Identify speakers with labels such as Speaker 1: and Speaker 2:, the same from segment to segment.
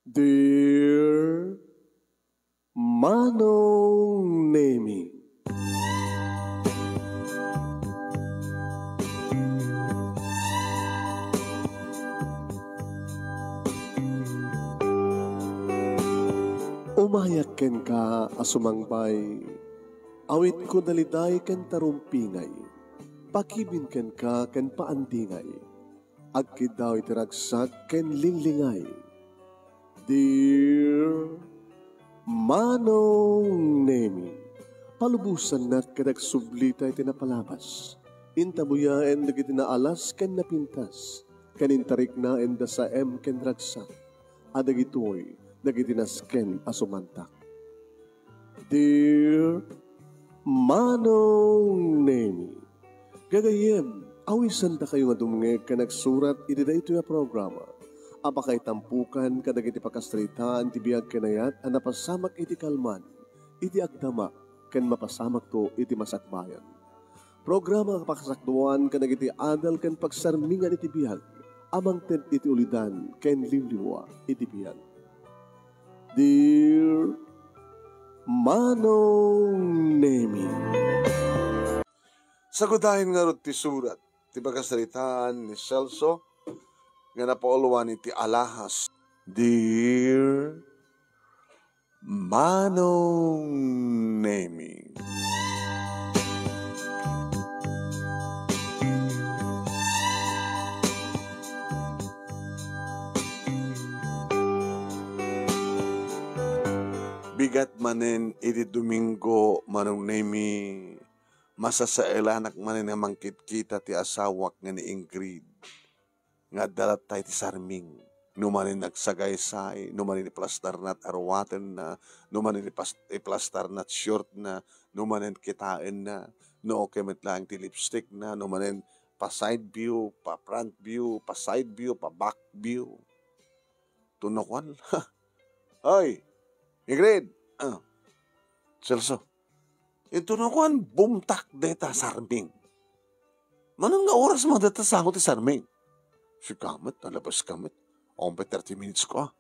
Speaker 1: Dear Manong Nemi, umayak ken ka asumangbay, awit ko daliday ken tarumpingay, pakibin ken ka ken paandingay, agkid daw itiragsak ken linglingay. Dear Manong Nemi, palubusan na kadag sublita iti napalabas. Intabuyaen dagiti naalas ken napintas, kanintarik na enda sa ken ragsak, adagitoy dagiti nasken asumantak. Dear Manong Nemi, gagayem, awisan ta kayo nga dumngeg ka nagsurat iti dayto nga programa. Apakay tampukan kadag iti pakastritaan ti biag kanayat a napasamak iti kalman, iti agdama, ken mapasamak to iti masakbayan. Programa kapakasakduan kadag iti adal ken pagsarmingan iti biag, amang ten iti ulidan ken liwliwa iti biag. Dear Manong Nemi,
Speaker 2: sagudahin nga ron ti surat, ti pagkasalitaan ni Celso, nga napauluan iti alahas. Dear Manong Nemi, bigat manen iti Domingo, Manong Nemi, masasaelanak manen nga mangkitkita ti asawak nga ni Ingrid, nga dalat tayo ti sarming, numanin nagsagaysay, numanin iplastar na't arwaten na, numanin iplastar na't short na, numanin kitain na, no kemit lang ti lipstick na, numanin pa side view, pa front view, pa side view, pa back view. Tunokwan, Hoy, Ingrid, Celso, ito tunokwan, bumtak deta sarming. Manong nga oras mo deta sa ako ti sarming? Si kamat, nalabas kamat. Ompe 30 minutes ko.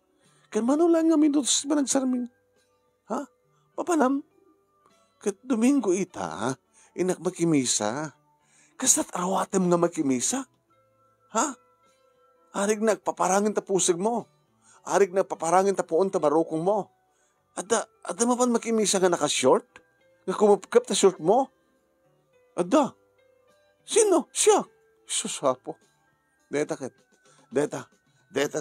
Speaker 2: Kan mano lang nga minutos ba nagsarming? Ha? Papanam? Kat Domingo ita, ha? Inak makimisa. Kasat arawatem nga makimisa? Ha? Arig nagpaparangin ta pusig mo. Arig nagpaparangin ta puon ta barokong mo. Ada mapan makimisa nga naka-short? Nga kumupkap ta short mo? Ada? Sino? Siya? Susapo. Deta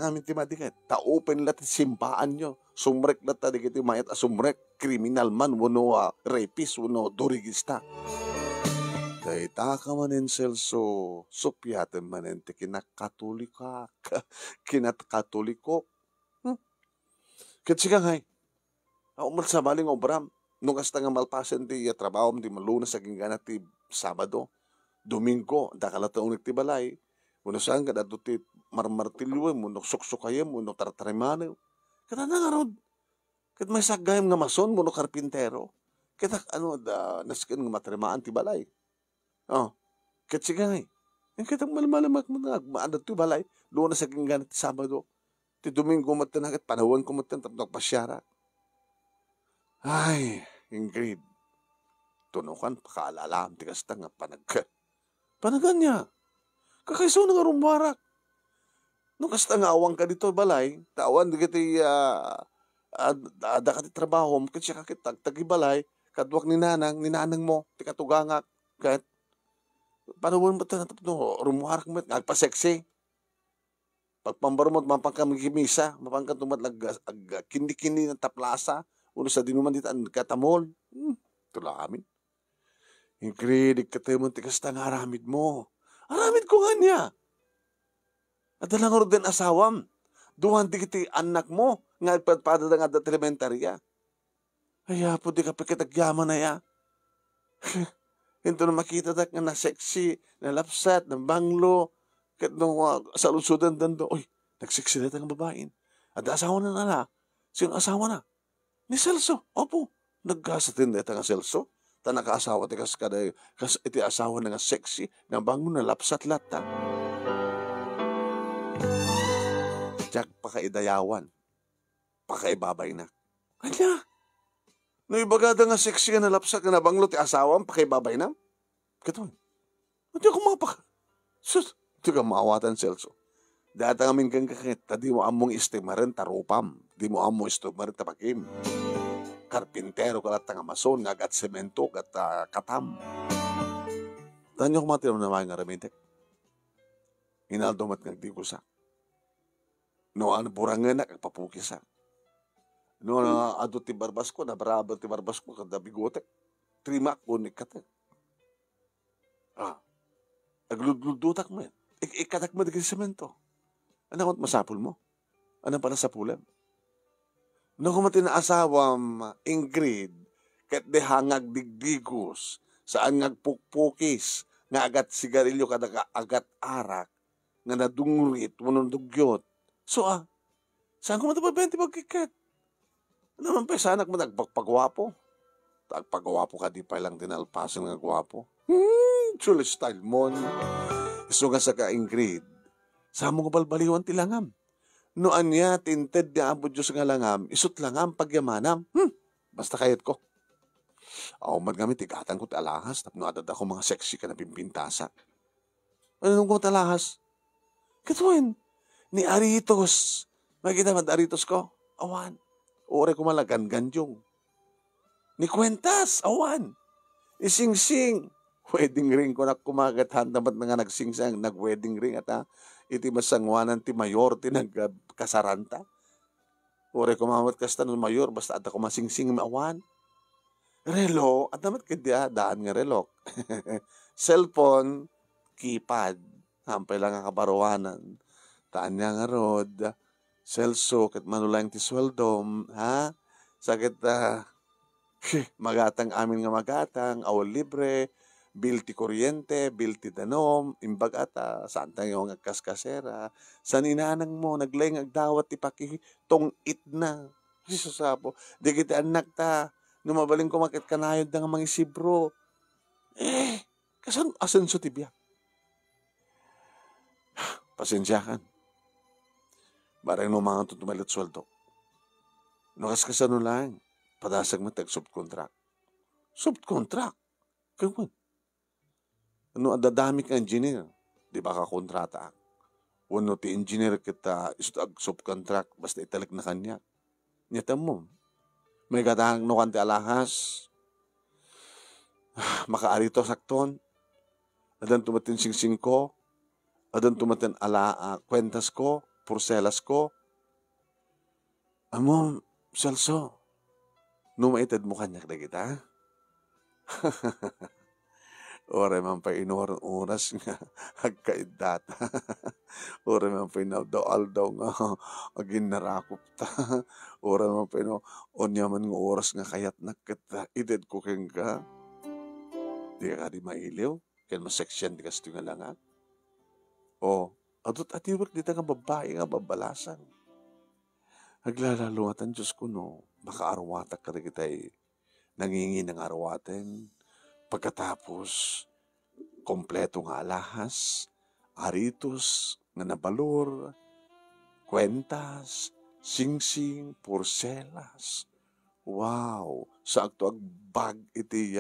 Speaker 2: kami timadikat. Ta-open lat simpaan nyo. Sumrek lat ta digiti mayat a sumrek. Kriminal man, wano rapist, wano durigista. Deta ka manin Celso. Supyaten manin ti kinakatolikak. Kinakatoliko. Katsika ngay. Umal sa maling obram. Nung kasta nga malpasan ti trabaho di malunas sa gingana ti Sabado. Domingo, dakalataong ti balay. Muna saan ka dato ti marmartilyo mo, suksukayem mo, tartarimanew. Kata na nga rod. Kat may sagayam nga mason mo, karpintero. Kata naskin nga matrimaan ti balay. Kat siya nga Kata malmalamak mo na, maanad ti balay. Doon na sa gingana ti Sabado. Ti Domingo matan kat panawan ko matan tapos pasyara. Ay, Ingrid. Tunukan, pakaalala, ti kasta nga panagan niya. Kakaiso na nga rumbarak. Nung kasta nga awang ka dito balay, tawan di kiti da kati trabaho, kasi siya kakitag, tagibalay, kadwak ni nanang mo, ti katugangak, kahit panawon mo ito no, rumuharak mo, nagpa-sexy. Pagpambaro mo, mapangkamigimisa, mapangkatumat, kindi-kindi ng taplasa, uno sa dinuman dito, ang katamol. Tula kami. Ingrid, ikatay mo, ti kasta nga aramid mo. Aramid ko nga niya. At dalang din asawam. Duhan di kiti anak mo. Nga ipagpada nga at elementarya. Kaya po di ka pikitagyaman na ya. Ito na makita nga na sexy, na lapsat, na banglo. Kat nung salusudan dando. Uy, nagseksy na ang babain. At asawa na nala. Sino asawa na? Ni Celso. Opo. Nagkasatin na nga Celso. Ta nakaasawa ti kas kada kas iti asawa nga sexy nga bango na lapsat lata. Jak pa kaidayawan. pakaibabay na. Kanya, no ibagada nga sexy nga nalapsak nga nabanglo ti asawam, pakaibabay na. Kato, hindi ako mapaka. Sus, hindi ka maawatan, Celso. Data ngamin kang kakit, di mo among istimarin tarupam, di mo among istimarin tapakim. Karpintero kalat nga mason, nga gat semento, gat katam. Tanyo ko matinam na mga nga ramitek. Inaldomat nga di ko sa. No, ano burangan na, kagpapukisa. No, ado ti barbas ko, nabarabal ti barbas ko, kada bigotek. Trima ko ni kate. Agludludutak mo yan. Ikatak mo di semento. Ano kung masapul mo? Ano pala sapulan? No, kung asawa Ingrid, kat de hangag digdigos, saan ngagpukpukis, nga agat sigarilyo kada ka agat arak, nga nadungurit, munong dugyot. So saan ko matapabenti magkikat? Ano naman pa sa anak mo nagpagpagwapo? Tagpagwapo ka di pa lang dinalpasan nga gwapo. Chuli style mo. So nga sa ka Ingrid, sa mo balbaliwan ti langam. No anya tinted niya abot Diyos nga langam, isut langam pagyamanam. Basta kayat ko. Man kami tigatan ko ti alahas, tapno adad ako mga sexy ka na pimpintasa. Ano nung ko talahas? Katuin, ni Aritos. Makikita man Aritos ko? Awan. Ore ko malagan ganjong. Ni Kwentas, awan. Ni Sing-Sing. Wedding ring ko na kumagat handamat na nga nagsingsang, nag-wedding ring at iti masangwanan ti mayor, ti nagkasaranta. Ore kumamot kasta ng mayor, basta at ako masingsing maawan. Relo, at naman kadya, daan nga relok. Cellphone, keypad, hampay lang ang kabaruanan. Taan niya nga rod, Celso, kat manulang ti sweldom, ha? Sakit, magatang amin nga magatang, awal libre, bil ti kuryente, bil ti danom, imbag ata, saan tayo nga kaskasera, sa ninanang mo, naglayng agdawat ti paki, tong it na. Sasapo, di kita anak ta, numabaling kumakit kanayod na nga mga sibro. Kasan asenso ti biyak? Pasensyakan. Barang no mga tutumalit sweldo. Nukas kasano lang, padasag mo tag subcontract. Subcontract? Kaya ano, adadami ka engineer. Di ba ka kontrata? Uno ti engineer kita istag subcontract basta italik na kanya. Nyata mo, may katahang no kanti alahas. Makaarito sakton. Adan tumatin singsing ko. Adan tumatin kwentas ko, porselas ko. Amo, Celso, numaitad mo kanyak na kita. Ore man pa inuwaran oras nga agkaidata. Ore man pa inaldaw nga agin narakop ta. Ore man pa onyaman nga oras nga kayat nakita. Ided ko keng ka. Di ka di mailiw. Kaya maseksyan di kasto nga lang ha. Adot atiwak dita nga babae nga babalasan. Naglalalungatan Diyos ko no. Baka arwatak ka rin kita'y nangingi ng arwaten. Pagkatapos, kompleto nga alahas, aritos, nga nabalor, kwentas, singsing, porselas. Wow! Sa akto agbag iti,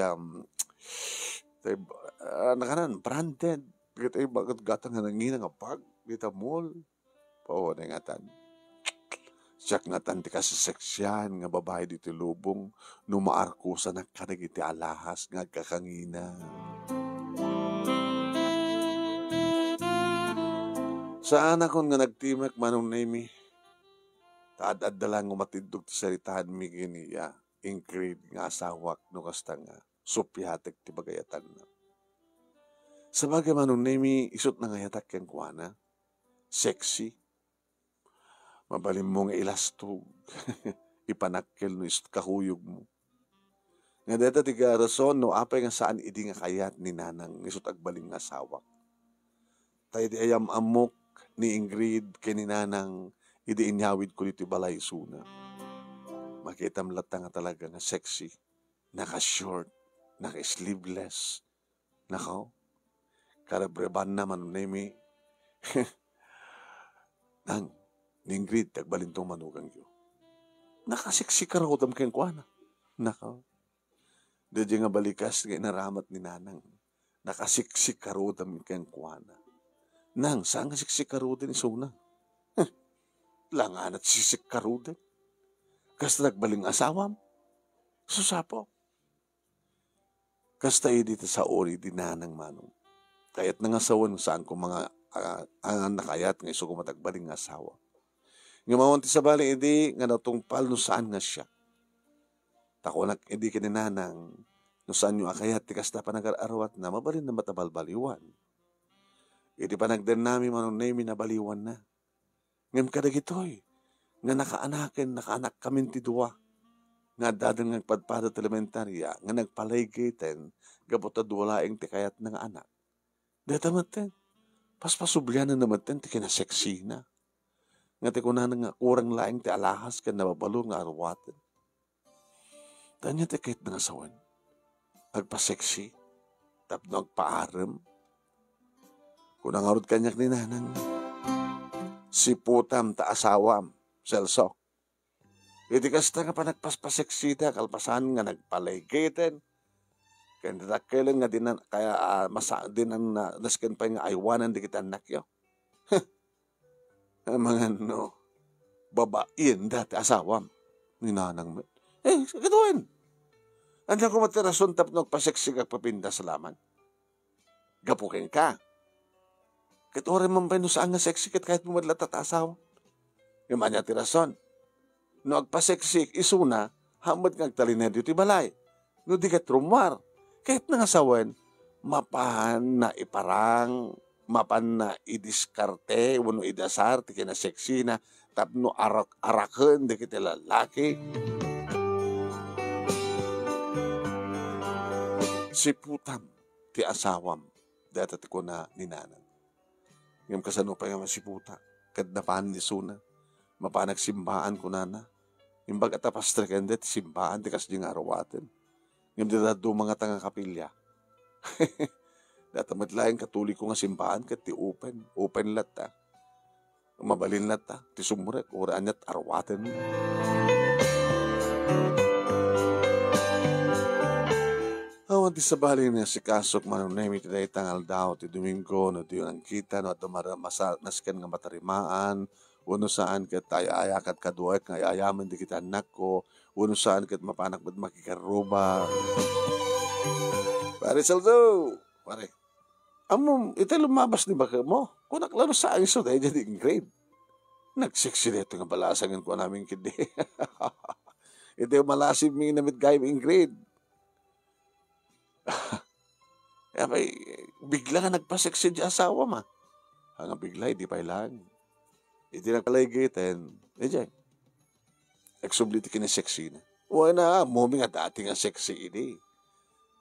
Speaker 2: nakanan, branded. Iti bagat gatang nga nangina nga bag, kita mall. Na ngatan. Siyak nga tanti ka sa seksyan nga babae dito lubong numaarkusa na kanag iti alahas nga kakangina. Saan akong nga nagtimek manong nami? Taad-ad na lang umatindog ti saritahan mi giniya. Ingrid nga asawak no kasta nga supyatek ti bagayatan na. Sa bagay manong nami isot na nga yatak kang kuwana. Sexy. Mabalim mo nga ilastog. Ipanakkel no kahuyog mo. Nga deta tiga rason no apay nga saan idi nga kayat ni nanang isot agbaling nga sawak. Tayo di ayam amok ni Ingrid kay ni nanang idi inyawid ko dito balay suna. Makita mlata nga talaga nga sexy. Naka-short. Naka-sleeveless. Nakaw. Karabreban naman nemi. Nang, ni Ingrid, tagbalintong manugang yun. nakasiksik ka raw tam keng kuana. Nakaw. Dadya nga balikas nga inaramat ni nanang. Nakasiksik ka raw tam keng kuana. Nang, saan nga siksik ka raw din isuna? Langan at sisik ka raw din. Kasta nagbaling asawam. Susapo. Kasta dito sa ori di nanang manong. Kaya't nangasawan saan ko mga nakayat nga iso ko matagbaling asawa. Nga mawanti sa bali, edi nga natungpal no saan nga siya. Tako nak, edi kininanang, no saan nyo akayat, tikas na panag-arawat na, mabalin na matabal-baliwan. Edi panagdan namin manong name na baliwan na. Ngam kadagitoy, nga nakaanak kami ti duwa. Nga dadang nagpadpada elementarya, nga nagpalaygaten, gabota duwalaing ti kayat ng anak. Deta maten, paspasublian na naman ti kinaseksi na. Nga ti kunanan nga kurang laing ti alahas ka nababalo nga arwaten. Tanya ti kahit nga sawan. Agpaseksi. Tapno agpaaram. Kunang arod kanyak ni nanang. Si putam ta asawam. Selso. Iti kasta nga pa nagpaspaseksi ta. Kalpasan nga nagpalaygaten. Kaya nitakailan nga dinan. Kaya dinan na nasken pa nga aywanan di kita nakyo. Mga babain dati asawam ni nanang mo. Gatuin. Andiyan ko matirason tap nagpaseksi kag papinda sa laman. Gapukin ka. Katurin man pa saan nga seksi kahit mo madlat at asawa. Yung manya tirason. No agpaseksi isuna, hamad nga agtalinedyo ti balay. No di ka trumar. Kahit nangasawan, mapahan na iparang, mapan na idiskarte, wano idasar, ti kinaseksi na, tapno araken, di kita lalaki. Si putam, ti asawam, data ti ko na ninanang. Ngam kasano pa yung si puta, kadnapan ni suna, mapanag simbaan ko na. Imbag at apastrekan ti simbaan, ti kas di nga arawaten. Ngam di dado mga tanga kapilya. Data matlaing katulik ko nga simbahan kat ti open lat ta. Mabalin lat ta, ti sumurek, uraan at arwaten. Awan ti sabali na si Kasok manunemi ti day tangal daw ti Domingo no di ang kita no at nasken nga matarimaan uno saan kat ayakat kaduek nga ayaman di kita anak ko uno saan kat mapanak ba't makikaruba. Pare Saldo, pare. Amo, ito lumabas ni baka mo. Kung naklaro sa iso, dahil dyan yung grade. Nagseksi dito nga balasangan ko namin kindi. Ito yung malasib mi namit gayam yung grade. Kaya may, bigla nga nagpaseksi di asawa ma. Hanga bigla, hindi pa ilang. Iti nagpalaygaten. E dyan. Nagsubliti kiniseksi na. Uwa na, mumi nga dati nga seksi ini.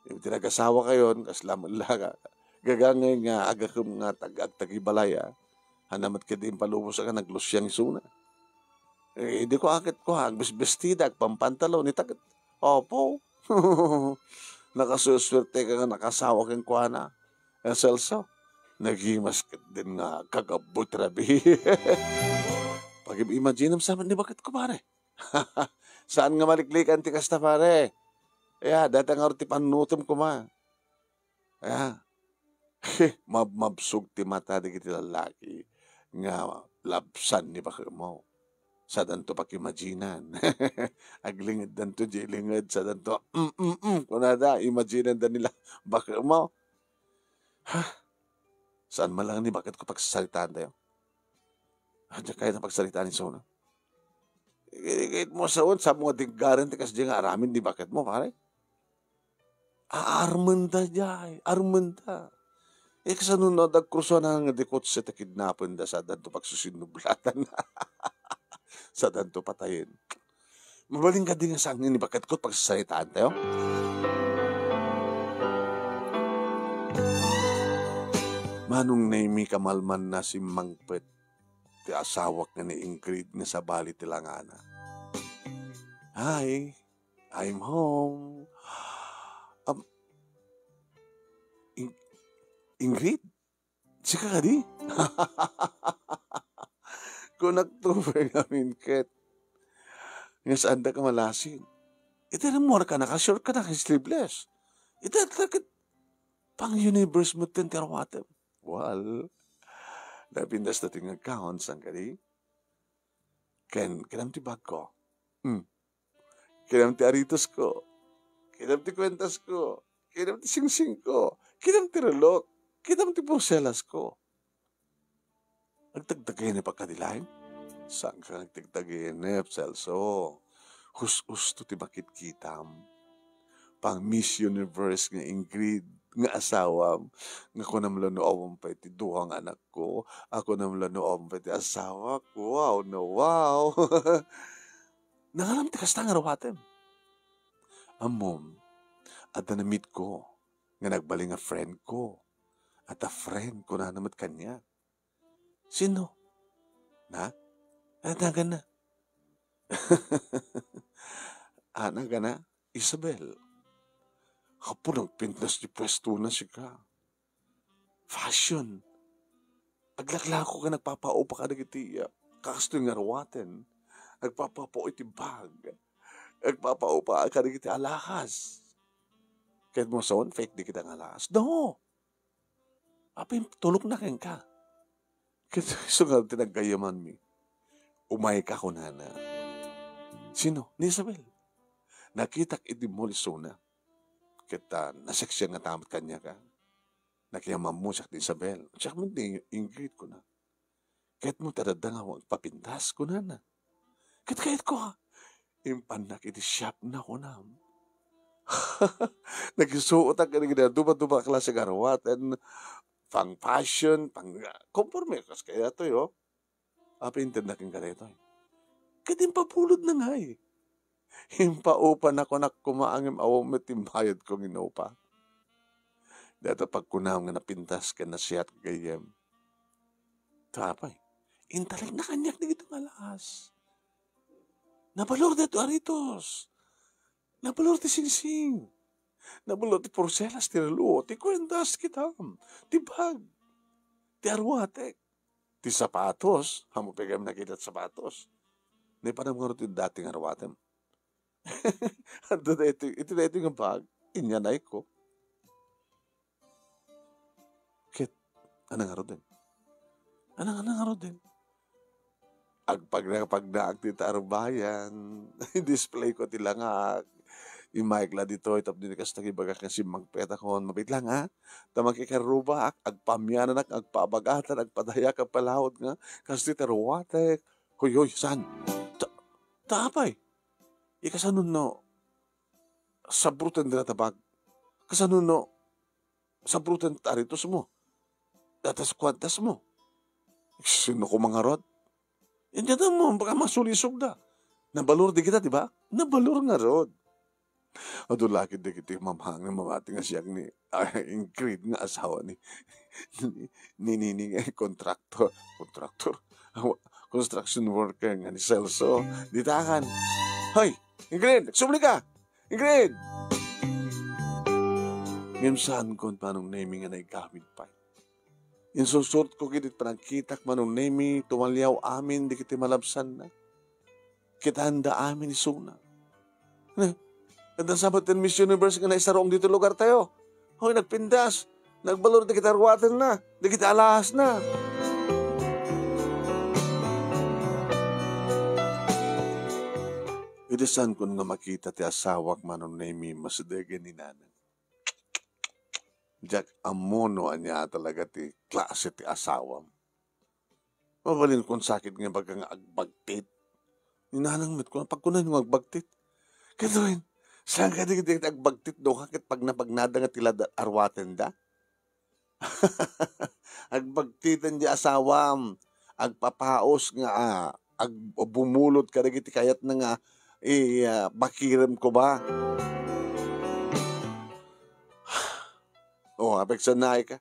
Speaker 2: Yung tinag-asawa kayo, kaslaman lang gagangay nga agakam nga tag-tagibalaya. Hanamat ka din palubos ka naglusyang isuna. Hindi ko akit ko hagbis-bestida, agpampantalo, nitagat. Opo. Nakasuswerte ka nga nakasawa kang kuana. Selso, nagimas ka din nga kagabot rabi. Pag-imagine sa amin, di bakit ko pare? Saan nga maliklikan ti kasta pare? Kaya, datang arti panutom ko ma. Kaya, mabsug ti mata di kiti lalaki nga labsan ni baka mo. Sa danto pakimaginan. Aglingid danto di lingid sa danto. Kunada, imaginan dan nila baka mo. Saan man lang ni bakit ko pagsasalitaan tayo? Diyan kaya na pagsalitaan ni Sona. Kahit mo sa un, sa mga digaran ti kas di nga aramin di bakit mo pare? Armanda jay, armanda. Kasanunod agkurso na nga dikot sa takidnapon da sa danto pagsusinublatan. Sa danto patayin. Mabaling ka din nga sa angin ni bakit ko pagsasalitaan tayo? Manong naimi kamalman na si Mangpet ti asawak nga ni Ingrid nga sa bali ti langana. Hi, I'm home. Ingrid? Sika ka di? Kung nagtubay namin, Ket. Nga saan da ka malasin. Ito na mo ka nakasure ka na sleeveless. Ito takit pang universe mo tintirwatem. Well, napindas na ting accounts ang kadi. Kinam ti bag ko. Kinam ti aritos ko. Kinam ti kwentas ko. Kinam ti singsing ko. Kinam ti relok. Kinam ti porselas ko. Nagtagtagay na pagkadilain? Saan ka nagtagtagay na, Celso? Hus-us to ti bakit kitam. Pang Miss Universe nga Ingrid, nga asawam, nga ko namla noong pa iti duhang anak ko, ako namla noong pa iti asawa ko, wow na wow. Nangalam ti kasta nga rawatem. Amom, at na-meet ko, nga nagbaling nga friend ko, at a friend ko na namat kanya. Sino? Na? Anaga na. Anaga na? Isabel. Kapag ang pintas di pwesto na siya. Fashion. Aglaklako ka nagpapaupa ka nagitiya. Kakasto yung arwaten. Nagpapapao iti bag. Nagpapaupa ka nagiti alahas. Kahit mo saon, fake di kita alahas. No! Apin, tulog na keng ka. Kaya sungal tinagayaman mi. Umay ka ko na. Sino? Ni Isabel. Nakitak iti mo lisona. Kita naseksyon nga tamat kanya ka. Nakiyaman mo siya ni Isabel. Siya mo ni Ingrid ko na. Kahit mo tarada nga wag papintas ko na. Kahit ko ha. Impanak iti shop na ko na. Nagsuot ang kanina duba-duba klase garawatan. Pang fashion, pang conforme. Kasi kaya ito yo. Apintin na kong ganito. Kahit impapulod na nga eh. Himpaupan ako na kumaangim awang matimbayad kong inupa. Dito pag kunaw nga napintas ka na siyat gayem. Tapay, intalag na kanyak na itong alas. Nabalor dito aritos. Nabalor ti singsing. Nabalor ti porselas, ti relo, ti kwentas kitam, ti bag, ti arwatek, ti sapatos. Hamo pegam nakita sapatos. Di pa naman ti dating arwatem. Ito na ito yung bag. Inyanay ko. Kit, anang aro din? Anang aro din? Pag naagtita arbayan, display ko tilangag. Yung mic la dito, itap din kas tagibaga kasi magpeta ko. Mabit lang ha. Tamang kikaruba, agpamyanan, agpabagatan, agpadayak, agpalawad nga. Kasi titaruwatek. Hoy, san? Tapay. Ikasanun no, sabrutan din natabag. Kasanun no, sabrutan taritos mo. Datas kwantas mo. Sino ko mga rod? Hindi na mo, baka masulisog da. Nabalor di kita, di ba? Nabalor nga rod. Adulakid di kita yung mamahang na mamati nga siyang ni Ingrid nga asawa ni kontraktor. Construction worker nga ni Celso. Ditakan. Hoy! Ingrid, sumli ka! Ingrid! Ngayon saan ko panong naming nga naigamit pa. Insusort ko kitit panagkitak manong nami, tumalyaw amin, di kiti malabsan na. Kita handa amin isuna. Ganda sabat ng Miss Universe nga naisarong dito lugar tayo. Hoy, nagpindas. Nagbalor di kita arwatan na. Di kita alahas na. Idasan ko nga makita ti asawak manon na imi masudege ni nanang. Jack amono anya talaga ti klase ti asawam. Mabalin kong sakit nga baga nga agbagtit. Ninanang mit ko, pagkunan yung agbagtit. Kaya saan ka di agbagtit do kakit pag napagnada nga tila arwaten da? Agbagtitan di asawam. Agpapaos nga, agbumulot ka rin kayat na nga, bakiram ko ba? Apeksan na ka.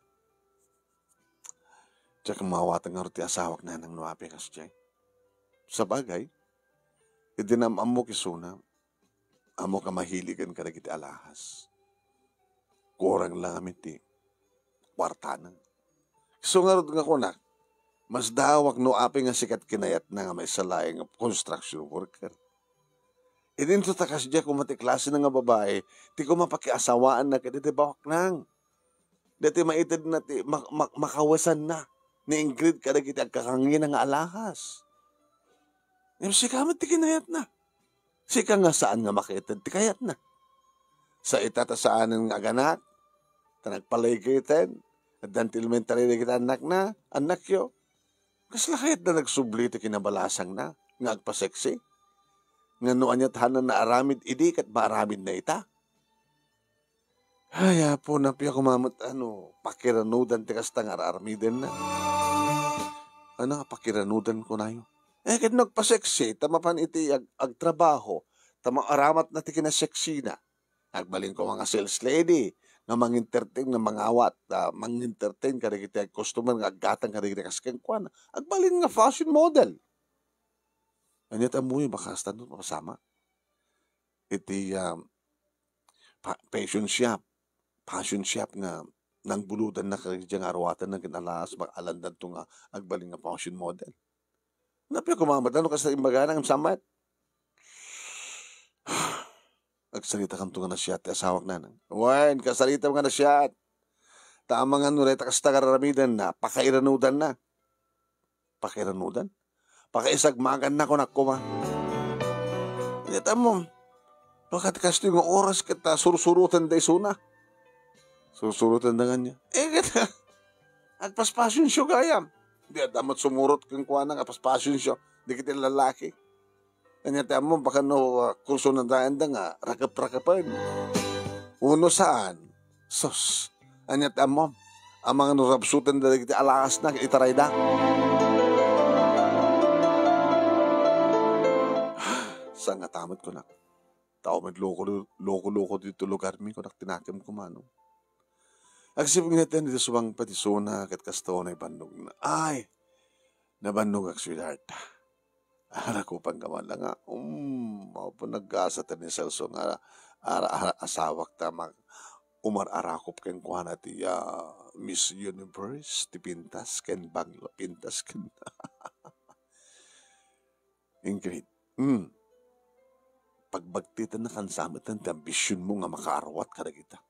Speaker 2: Diyan kang mawatang nga ti asawak na nang nuape kas dyan. Sa bagay, idinam amo kisuna, amo ka mahiligan ka na kiti alahas. Kurang lang amin ti kwartanan. So nga rin nga ko na, mas dawak no ape nga sikat kinayat na nga may salayang construction worker. Idin to takas diya kung mati klase na nga babae, ti ko mapakiasawaan na kaya di bawak nang. Dati maitid na ti makawasan na. Ni Ingrid kada kita kakangin nga alahas. Ngayon si kamat ti kinayat na. Si ka nga saan nga makitid ti kayat na. Sa itatasaanan nga ganak, tanagpalay kitin, at dantilmentary na kita anak yo. Kasla kayat na nagsubli ti kinabalasang na, nga agpaseksi. Nga noan niya tahanan na aramid idik at maaramid na ita. Ay, po na piya kumamot, pakiranudan ti kastang ararmiden na. Ano nga pakiranudan ko na yun? Kaya nagpaseksi, tamapan iti agtrabaho, tamang aramat na ti kinaseksi na. Agbalin ko mga sales lady, nga mang-entertain na mangawat, mang-entertain kada kita customer nga aggatang kada kita kaskengkwan. Agbalin nga fashion model. Anyat amoy bakasta doon makasama. Iti fashion shop nga nang bulutan na kaya nga arwatan na kinalaas mag-alandan to nga agbalin nga fashion model. Napya kumamat, ano kasi imbagana ng samat? Agsalita kang tunga na siya, asawak na nang. Wain, kasalita nga na siya. Tama nga nulit, kasta kararamidan na, pakairanudan na. Pakairanudan? Pakaisagmagan na ko na kuma. Inita mo, bakit kasto yung oras kita sursurutan da isuna? Sursurutan da nga niya. Kita, agpaspasyon siya kayam. Di damat sumurot kang kuha ng agpaspasyon siya. Di kita lalaki. Kanya tayo mo, baka kurso na daan da nga, rakap-rakapan. Uno saan? Sos. Kanya tayo mo, ang mga nurabsutan da kita alakas na, itaray da. Saan nga tamat ko na? Tao may loko-loko dito lugar mi ko na tinakim ko manong. Agsipin natin dito subang patisona kat kasto na ibandog na. Ay, nabandog ak sweetheart. Ara ko pang gaman lang nga. Maupo nag-gasa ta ni Celso nga asawak ta umarakop ken kuha na ti Miss Universe ti pintas ken banglo pintas ken. Ingrid. Pagbagtitan na kansamit ang ambisyon mo nga makaarwat ka na kita.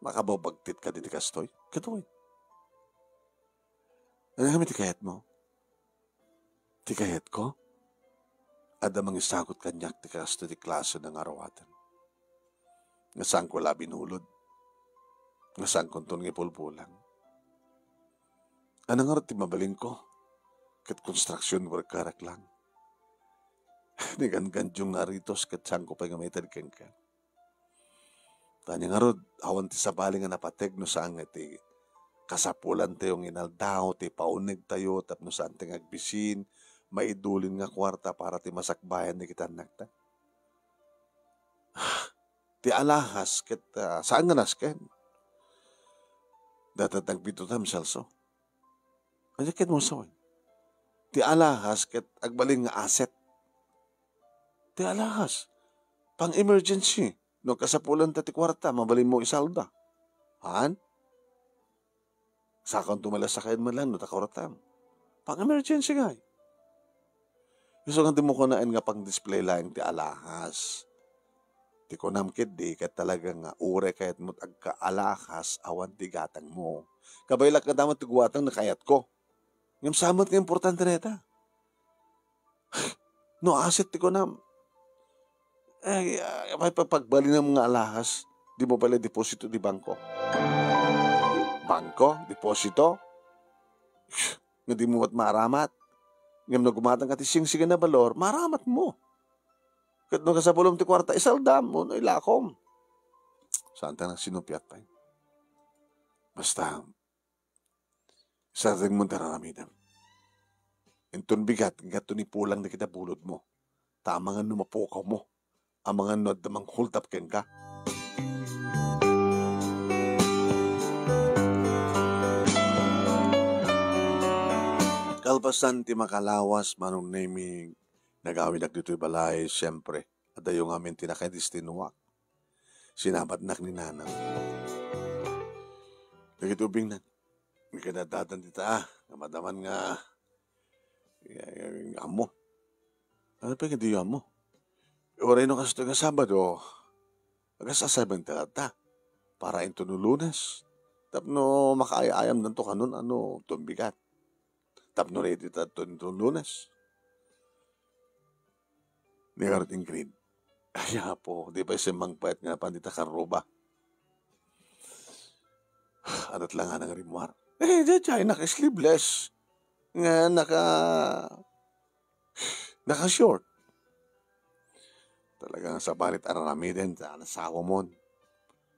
Speaker 2: Makababagtit ka din kastoy. Katoy. Ano kami tikayat mo? Tikayat ko? Adamang isagot kanyak ti kastoy ti klaso ng arawatan. Nga saan ko labin hulod. Nga saan ko ton ng ipulpulang. Anong nga ti mabalin ko? Kat construction worker lang. Nigan-ganjong naritos kat saan ko pa nga may tadikang ka. Tanya nga rod, awan ti sabali nga napateg no saan nga ti kasapulan tayo ng inaldaw, ti paunig tayo, tapno saan ti agbisin, maidulin nga kwarta para ti masakbayan ni kita nagta. Ti alahas, kat saan nga nasken? Datat nagbitutam, Celso. Ano ket mo sawin? Ti alahas, kat agbalin nga asset. Ti alahas, pang emergency. No kasapulan tati kwarta, mabalin mo isalda. Han? Sakang tumalas sa kain man lang, no takwartam. Pang emergency nga. Gusto nga di mo kunaan nga pang display lang ti alahas. Ti kunamkid di, kat talaga nga ure kayat mo agka-alahas awan ti gatang mo. Kabaylak ka damat ti guwatang na kayat ko. Ngam samot nga importante neta. No asset ti kunam. May pagbali ng mga alahas, di mo pala deposito di bangko. Bangko? Deposito? Nga di mo maramat. Ngam na gumatang ka ti sing-singa na balor, maramat mo. Kat nung kasapulong ti kwarta, isaldam mo, no ilakom. Saan ta nang sinupiat pa yun? Basta, sa ating mong tararamidam. Intun bigat, gato ni pulang na kita bulod mo. Tama nga numapukaw mo. Ang mga nod namang hold up ken ka. Kalpasan ti makalawas manong naming nagawin dito'y balay, siyempre. At yung amin tinakadistinuwak. Sinabat nak ni nanang. Nagitubing nan. May kadadatan dita Namadaman nga amo. Ano pa yung diyan mo? Oray no kasi nga Sabado, agas asabang talata, para ito no Lunes. Tapno makaayayam na to kanon tumbigat. Tapno ready tato no Lunes. Ni Garting Green. Kaya po, di ba simang payat nga pandita karoba? Anot lang nga ng rimwar. Diyay, naka-sleeveless. Nga, naka-short. Talagang sa balit aramiden, sa nasawa mo.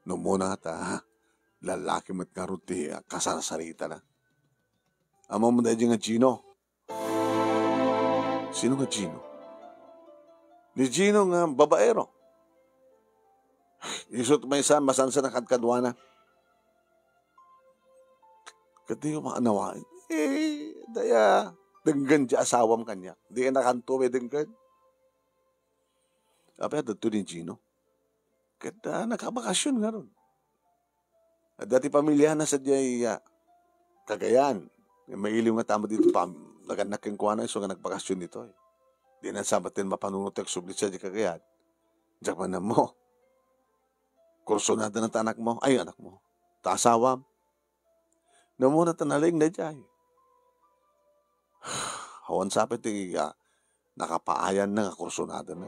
Speaker 2: No muna ta, lalaki mo't karuti, kasarasarita na. Amo mo dahil nga Gino. Sino nga Gino? Ni Gino nga babaero. Isot may isa, masansa na kadkadwana. Kati yung maanawain. Daya, denggan di asawam kanya. Di na kanto may denggan. Apa dito ni Gino? Kada nakabakasyon nga ron. At dati pamilya na sa diyay Cagayan. May iliw nga tama dito pa. Naganak yung kuha na so nga nagbakasyon dito. Di na sabatin mapanunutek sublit sa di Cagayan. Diyak man na mo. Kursunada ng anak mo. Ay, anak mo. Taasawam. Na muna tanaling na diyay. Hawan sapit nakapaayan na nga kursunada na.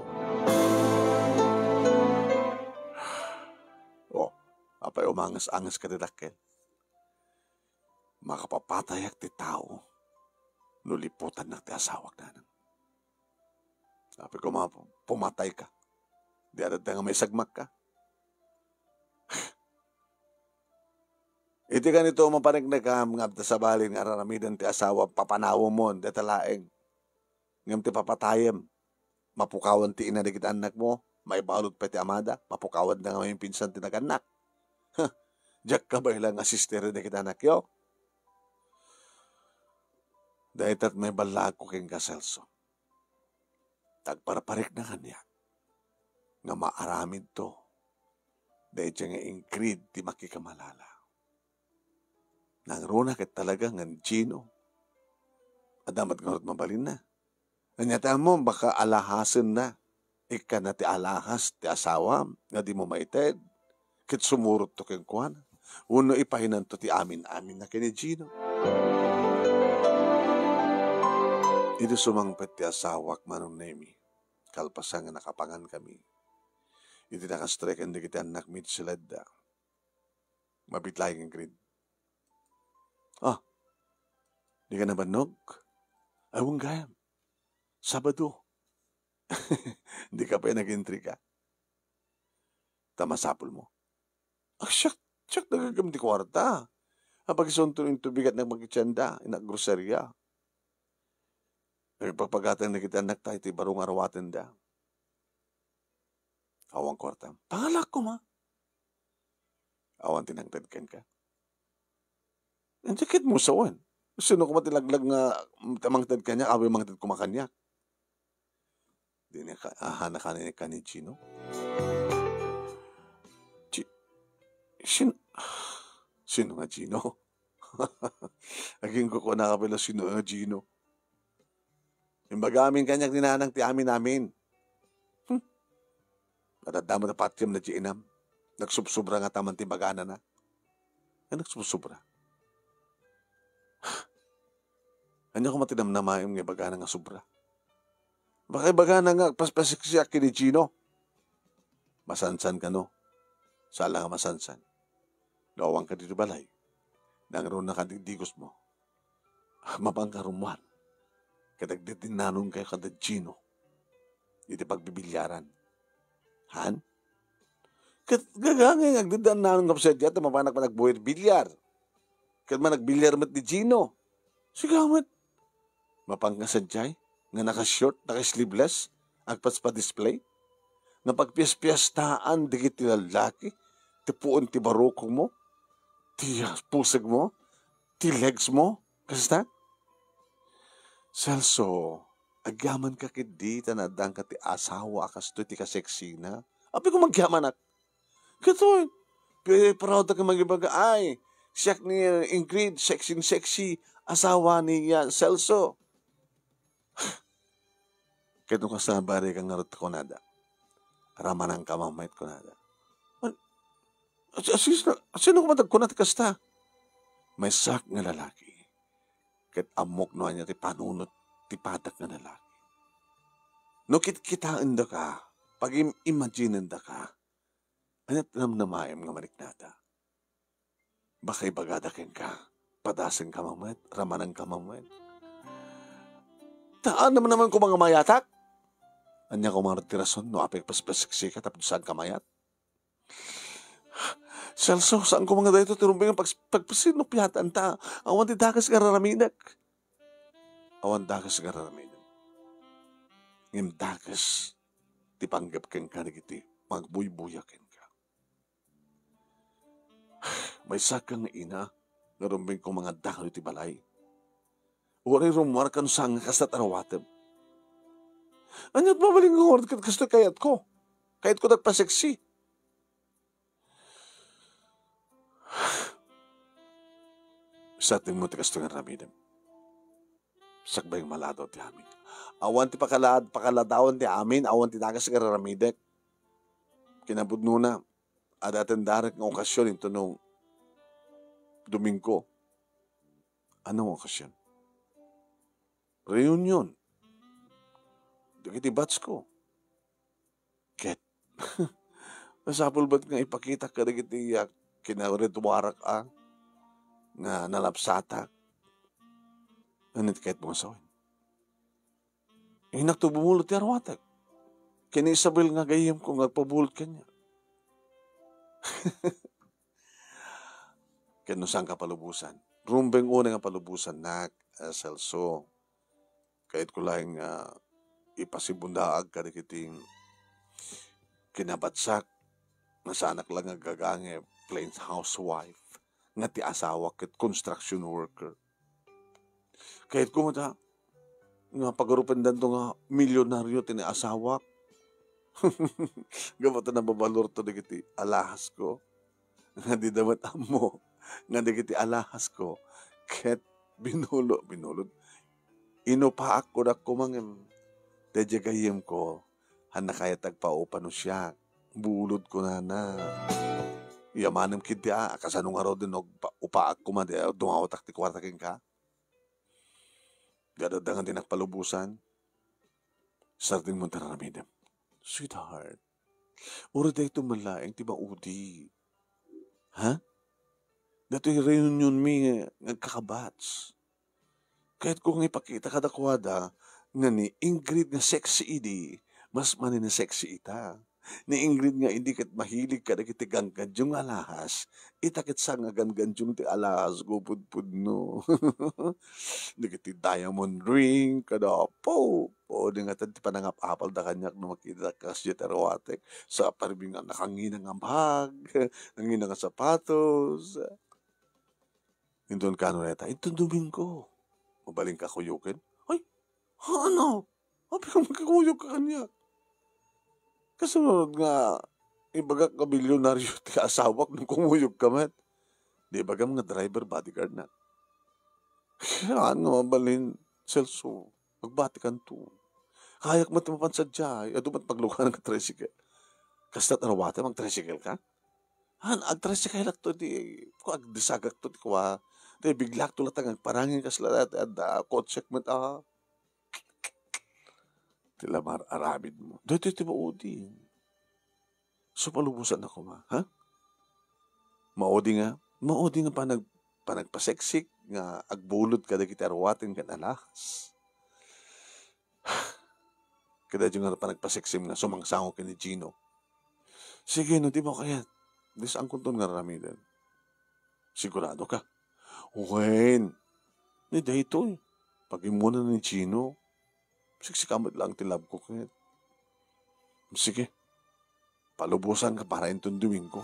Speaker 2: Apay umangas-angas ka didakkel. Makapapatayak ti tao. Nuliputan na ti asawak na nang. Apay kung pumatay ka. Di adat nga may sagmak ka. Iti ganito mapanig na ka mga sa balin nga araramidan ti asawa papanawo mo detalaeng. Ngam ti papatayem. Mapukawan ti inadikit anak mo. May balot pa ti amada. Mapukawan na nga may pinsan ti naganak. Diyak ka ba ilang asister na kita anak yo? Dahil at may balag ko king kaselso. Tagparaparik na kanya. Nga maaramid to. Dahil siya nga ingkrid di makikamalala. Nangruna kat talaga ng Gino. Adamat nga mabalin na. Anyata mo baka alahasin na. Ika na ti alahas ti asawam nga di mo maited. Kit sumurot to keng kuwan. Uno ipahinan to ti amin-amin na kini Gino. Ito sumangpet ti asawak manong nemi. Kalpasan nga nakapangan kami. Iti nakastrekan di kita anak mit silad da. Mabitlaing ang grid. Di ka nabanog? Awang gayam. Sabado. Di ka pa nag-entry ka. Tamasapol mo. Siyak nagagam di kwarta. Kapag isunto yung tubigat ng magkitsanda, inaggroserya. Nagpagpagatan na kita anak tayo, barong arawatin da. Awang kwarta. Pangalak ko ma. Awang tinangtadkan ka. Ang sakit mo sawan. Sino ko matilaglag nga tamangtad ka niya, away mangtad ko makanya. Di niya ahana ka ni Gino. Sino nga Gino? Aging ko nakapila sino nga Gino. Yung bagamin kanyang ninanang ti amin namin. Natadama na patyam na Ginam. Nagsubsubra nga taman ti bagana na. Nagsubsubra. Ano ko matinamnamayam nga bagana nga subra. Baka bagana nga paspasik siya kini Gino. Masansan ka no. Sala nga masansan. Lawang ka dito balay. Nangroon na kadigdigos mo. Mapangkarumuan. Kadagdit din nanong kayo kada Gino. Dito pagbibilyaran. Han? Gagangay agdidan nanong kapsadya at mapanak pa nagbuhay bilyar. Kad man nagbilyar mat ni Gino. Sigamat. Mapangkasadyay. Nga naka-short, naka-sleeveless. Agpas pa display. Nga pagpiyas-piyastaan digit ti lalaki. Tipuon ti barokong mo. Ti pusag mo. Ti legs mo. Kasta? Celso, agyaman ka kidi tanadang ka ti asawa akas to ti kaseksi na. Api ko magyaman at. Katoy, proud ka magibaga ay. Siyak ni Ingrid, sexy asawa ni Celso. Kaya nung kasabari kang narot ko nada. Raman ang kamamait ko nada. Sino ko matag ko na kasta? May sak nga lalaki. Kahit amok no niya ti panunot ti patak nga lalaki. No kitaan da ka, pag imagine da ka, anat namnamayam nga maniknada. Baka ibagadakin ka, padasin ka mamait, ramanang ka mamait. Taan naman ko mga mayatak. Anya ko mga tirason, no apik paspasiksika tapos saan ka mayat. Celso, saan ko mga dahito tirumbing ang pagpasinupyatan ta, awan ti dakas ka raraminak. Awan dakas ka raraminak. Ngim dakas, ti panggap keng ka nagiti, magbuybuyakin ka. May sakang ina, narumbing ko mga dahil ti balay. Waray rumwar kan sang kasat arawatem. Anyat mabaling ng oras kasto kayat ko. Kayat ko nagpaseksi. Sa ating mo ti kasto nga ramidem. Sakbay malado ti amin. Awan ti pakaladawan ti amin, awan ti dagas nga ramidek. Kinabudno na. Ada atendarek ng okasyon ito nung Domingo. Anong okasyon? Reunion. Dagiti bats ko. Ket. Nasapul ba't nga ipakita ka dagiti kinaritwarak nga nalapsatak. Anit kahit mga sawin. Inak to bumulot ti arwatak. Kini Isabel nga gayem ko nga pabulot kanya. Kano saan ka palubusan? Rumbeng una nga palubusan na Celso. Kahit ko lang ipasibundaag ka kiting kinabatsak na sanak lang nga gagange plain housewife nga ti asawa ket construction worker. Kahit ko mata nga pagarupan danto nga milyonaryo ti asawa. Gamata na babalor to digiti alahas ko. Nga di damat amo nga digiti alahas ko ket binulod. Inupaak ko na kumangin. Tedya gayem ko, hana kaya tagpaupan no siya. Bulod ko na. Yamanim kiti kasanong araw din upaak ko man, dumawatak ti kwartakin ka. Gadadangan din palubusan. Sarding mo taramidem. Sweetheart, ura day tumalaing ti maudi. Ha? Dato'y reunion mi ngagkakabats. Kahit kung ipakita kadakwada, nga ni Ingrid nga sexy idi, mas manin na sexy ita. Ni Ingrid nga hindi kat mahilig ka na kiti gangganjong alahas, itakit sa nga gangganjong ti alahas, gupud-pud no. Di kiti diamond ring, kada po, di nga ti panangap-apal da kanyak no makita ka siya tarawatek, sa paribing nga nakangina nga bag, nangina nga sapatos. Indon ka no neta, ito Domingo. Mabaling ka kuyukin? Ano? Abi ka magkakuyok ka kanya. Kasunod nga, ibagak ka bilyonaryo ti asawak nung kumuyok ka man. Di baga mga driver bodyguard na. Ano, mabalin, Celso, magbati kan to. Kayak mo mapansadya, ado mat paglukan ng tricycle. Kastat arawate, mag-tricycle ka? Ag-tricycle lang to, kung ag-disagak to, di kwa, di biglak to latang, parangin ka sila, kotsek mo, tilamar arabid mo. Dito maudi. So palubusan ako ma. Ha? Maudi nga panagpaseksik nga agbulod kada kita arwatin kan alahas. Kada yung nga panagpaseksim nga sumangsango kini Gino. Sige no, di mo kaya. Dis ang kunton nga ramidan. Sigurado ka? Wen. Ni dito eh. Pag-imuna ni Gino, siksikamot lang tilab ko kaya. Sige, palubusan ka para intunduin ko.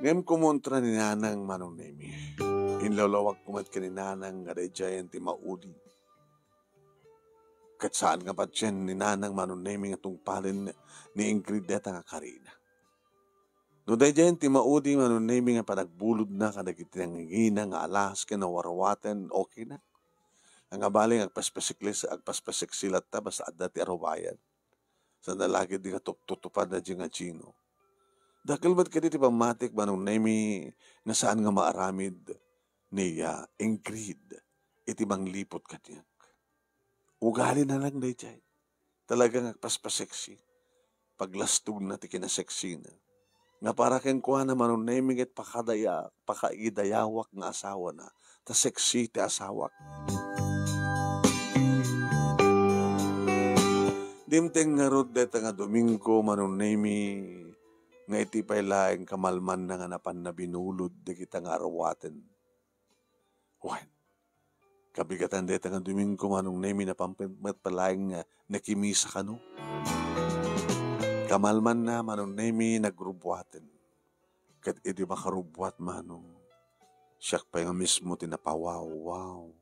Speaker 2: Ngem kumontra ni Nanang Manunemi. Inlalawag kumat ka ni Nanang nga rejayan ti maudi. Kat saan nga pa tiyan ni Nanang Manunemi nga tungpalin ni Ingrid deta nga Karina. No dayjayan ti maudi Manunemi nga panagbulod na kadagiti nga ngina nga alas ka na warwaten, okay na. Ang abaling agpaspasik silat ta basta adda ti arawayan. Sa nalagi di nga tutupad na di nga Gino. Dakil ba't kadi ti pamatik manong nemi nga saan nga maaramid niya Ingrid iti manglipot kanya. Ugali na lang day chay. Talagang agpaspaseksi. Paglastog na ti kinaseksi na. Nga para ken kuha na manong nemi it pakaidayawak nga asawa na. Ta seksi ti asawak. Dimteng nga rod deta nga Domingo manong nemi nga iti pay laeng kamalman na nga napan na binulod di kita nga arawaten. Wan, kabigatan deta nga Domingo manong nemi na pampinmat palaeng nga nakimisa ka no. Kamalman na manong nemi nagrubwaten. Kat iti makarubwat manong siyak pa nga mismo tinapawaw. Wow.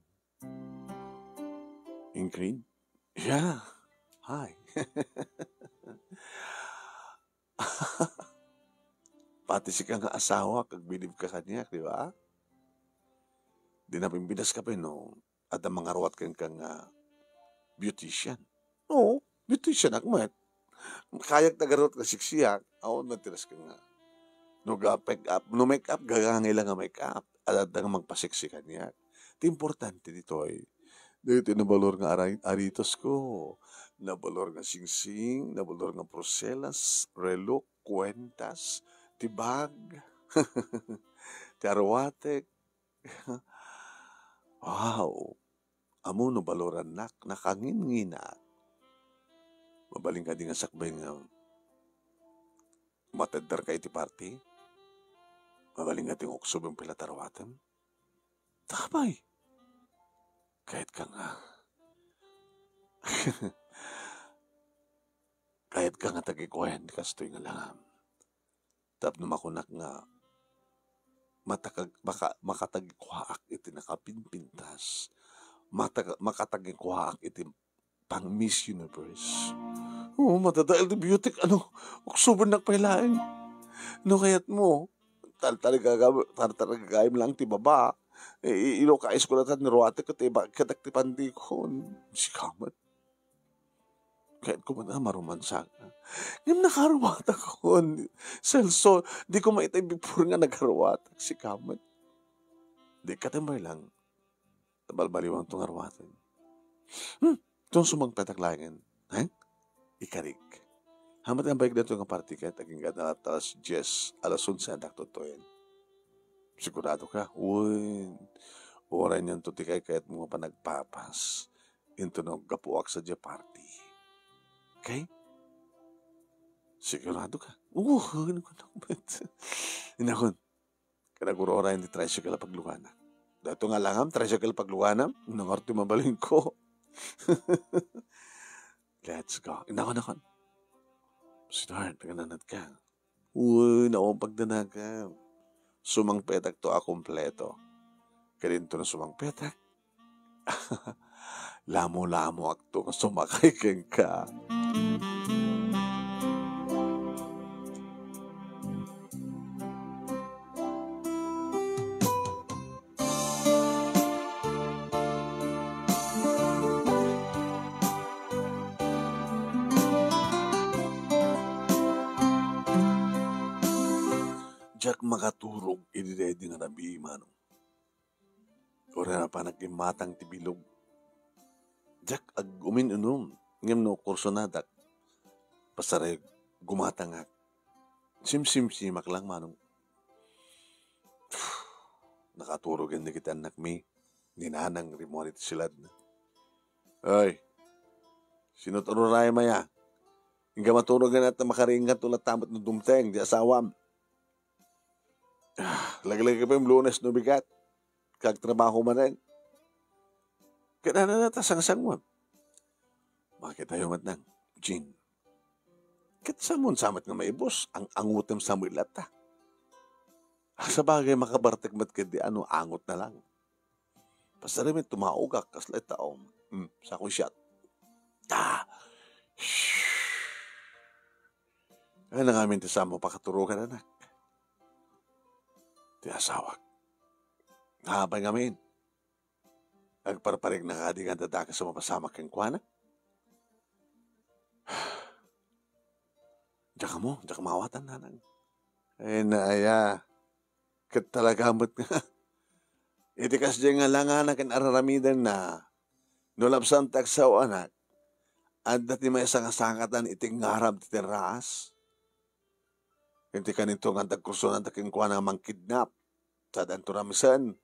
Speaker 2: Ingrid? Yeah. Hi. Pati si ka nga asawa, kag bilib ka kanya, di ba? Di na pimpinas ka pa, no? At ang mga rawat kang beautician. Oo, beautician akmat. Kayak tagarot ka siksiyak, ako natiras ka nga. No make up, gagangay lang nga make up. At ang magpasiksi kanya. Ito importante dito ay, dito nabalor nga aritos ko. Nabalor nga singsing, nabalor nga proselas, relo, kwentas, tibag, tiarwatek. Wow! Amo no baloran nak, nakangin-ngina. Mabaling ka di nga sakbay nga matadar ka iti party. Mabaling nga ting uksob yung pilatarwatan. Takabay. Kahit ka nga. Kahit ka nga tagikuhan, kastoy nga lang. Tap na makunak nga makatagikuhaak iti nakapinpintas. Makatagikuhaak iti pang Miss Universe. Oo, matadail di beauty. Uksuban nagpailaing. No kayat mo, tartaragagayim lang ti baba. Ilo kais ko natin ni Ruate ko, katak ti pandikon. Sikamat. Kahit ko man marumansak. Ngayon nakaruwat ako. Selso, di ko maitay before nga nagaruwat. Sikamat. Di katambay lang. Tabalbaliwang itong arwatan. Itong sumagpetak langin. Ikarik. Hamat ang baik na ito nga party kahit aging gana alas 10, alas 11 ang daktotoyin. Sigurado ka? Uy, oray niyan to tikay kahit mga pa nagpapas. Into na gapuak sa dya party. Okay? Sigurado ka? Ano ko naman? Inakon, kanaguro oray hindi tricycle pagluwanak. Dato nga lang tricycle pagluwanak, nangarti mabaling ko. Let's go. Inakon. Start, nagananat ka. Uy, naong pagdanag ka. Sumang petak to kompleto. Karinto na sumang petak. Lamo-lamo akto nga sumakay keng ka. Jack makaturog, idiredi nga nabi manong. Kora na pa nagkimatang tibilog. Jack ag uminunom, ngem no kursonadak. Pasaray gumatangak. Sim-sim-simak lang manong. Nakaturog hindi kita anak mi. Ninanang rimonit silad na. Ay, sinuturo raya maya. Hingga maturog na natin makaringat ulat tamat ng dumteng, di asawam. Lagi-lagi pa yung lunes no bigat. Kagtrabaho man rin. Kaya na natasang-sang mo. Bakit tayo matnang? Jean. Kit sa mun samat nga may boss, ang angutem sa mulata. Sa bagay makabartek mat kadi angot na lang. Pasarimin tumaugak kasla taong. Sa akong shot. Ay nangamin ti sa mo pakaturugan anak. Ti asawak. Habay ngamin. agparparig na kadi nga dadaka sa mapasamak kang kuana. Diyak mawatan nanang. Ay naaya, kat talagamot nga. Itikas diya nga lang anak ang araramidan na nulapsan taksaw anak at dati may isang asangatan iting ngarab ti teras. Hindi ka nito nga tagkursunan taking kuha na mangkidnap sa danturamisan.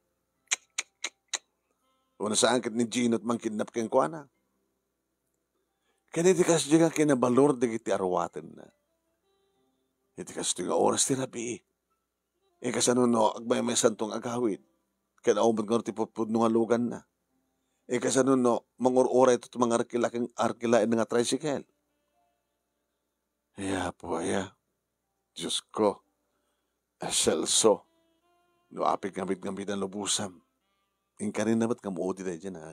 Speaker 2: Una sa angkit ni Gino at mangkidnap kang kuha na. Kaya itikas diya nga kinabalor digiti arwaten na. Itikas diya nga oras ti rabi. Kasano no, agbay may santong agawid. Kaya naumad nga tipupud nung alugan na. Kasano no, mangurura ito mga arkilain nga tricycle. Po, Diyos ko, Celso, no apig ngambit ang lubusam. Ingka rin namat kamuodi tayo dyan, ha?